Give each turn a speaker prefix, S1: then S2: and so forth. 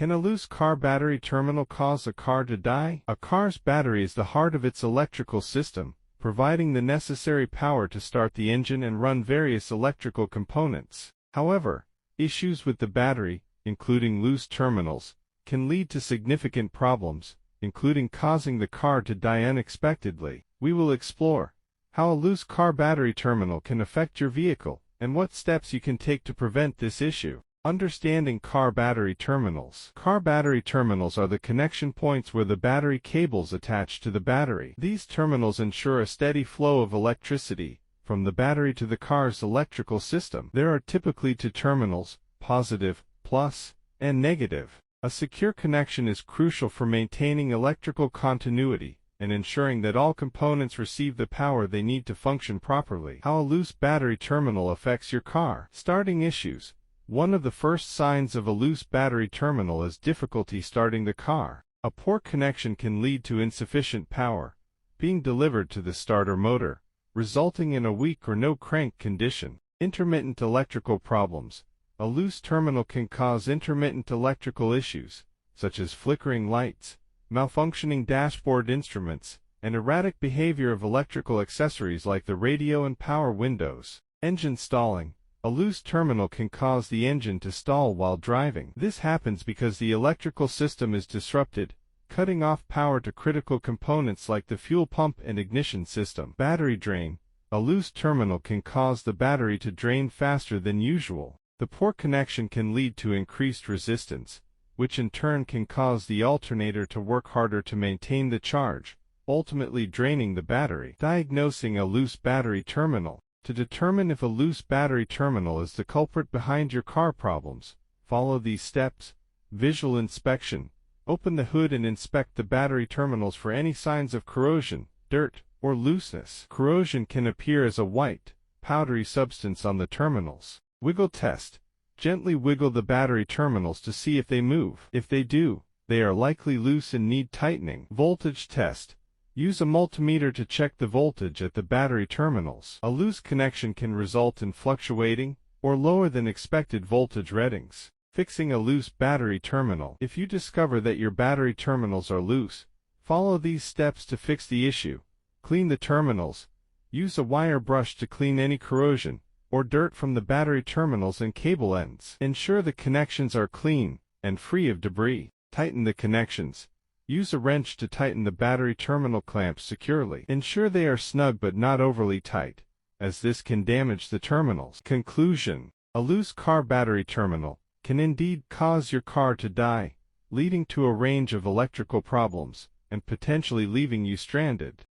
S1: Can a loose car battery terminal cause a car to die? A car's battery is the heart of its electrical system, providing the necessary power to start the engine and run various electrical components. However, issues with the battery, including loose terminals, can lead to significant problems, including causing the car to die unexpectedly. We will explore how a loose car battery terminal can affect your vehicle and what steps you can take to prevent this issue. Understanding car battery terminals. Car battery terminals are the connection points where the battery cables attach to the battery. These terminals ensure a steady flow of electricity from the battery to the car's electrical system. There are typically two terminals, positive, plus, and negative. A secure connection is crucial for maintaining electrical continuity and ensuring that all components receive the power they need to function properly. How a loose battery terminal affects your car. Starting issues. One of the first signs of a loose battery terminal is difficulty starting the car. A poor connection can lead to insufficient power being delivered to the starter motor, resulting in a weak or no crank condition. Intermittent electrical problems. A loose terminal can cause intermittent electrical issues, such as flickering lights, malfunctioning dashboard instruments, and erratic behavior of electrical accessories like the radio and power windows. Engine stalling. A loose terminal can cause the engine to stall while driving. This happens because the electrical system is disrupted, cutting off power to critical components like the fuel pump and ignition system. Battery drain. A loose terminal can cause the battery to drain faster than usual. The poor connection can lead to increased resistance, which in turn can cause the alternator to work harder to maintain the charge, ultimately draining the battery. Diagnosing a loose battery terminal. To determine if a loose battery terminal is the culprit behind your car problems, follow these steps. Visual inspection. Open the hood and inspect the battery terminals for any signs of corrosion, dirt, or looseness. Corrosion can appear as a white, powdery substance on the terminals. Wiggle test. Gently wiggle the battery terminals to see if they move. If they do, they are likely loose and need tightening. Voltage test. Use a multimeter to check the voltage at the battery terminals. A loose connection can result in fluctuating or lower than expected voltage readings. Fixing a loose battery terminal. If you discover that your battery terminals are loose, follow these steps to fix the issue. Clean the terminals. Use a wire brush to clean any corrosion or dirt from the battery terminals and cable ends. Ensure the connections are clean and free of debris. Tighten the connections. Use a wrench to tighten the battery terminal clamps securely. Ensure they are snug but not overly tight, as this can damage the terminals. Conclusion. A loose car battery terminal can indeed cause your car to die, leading to a range of electrical problems and potentially leaving you stranded.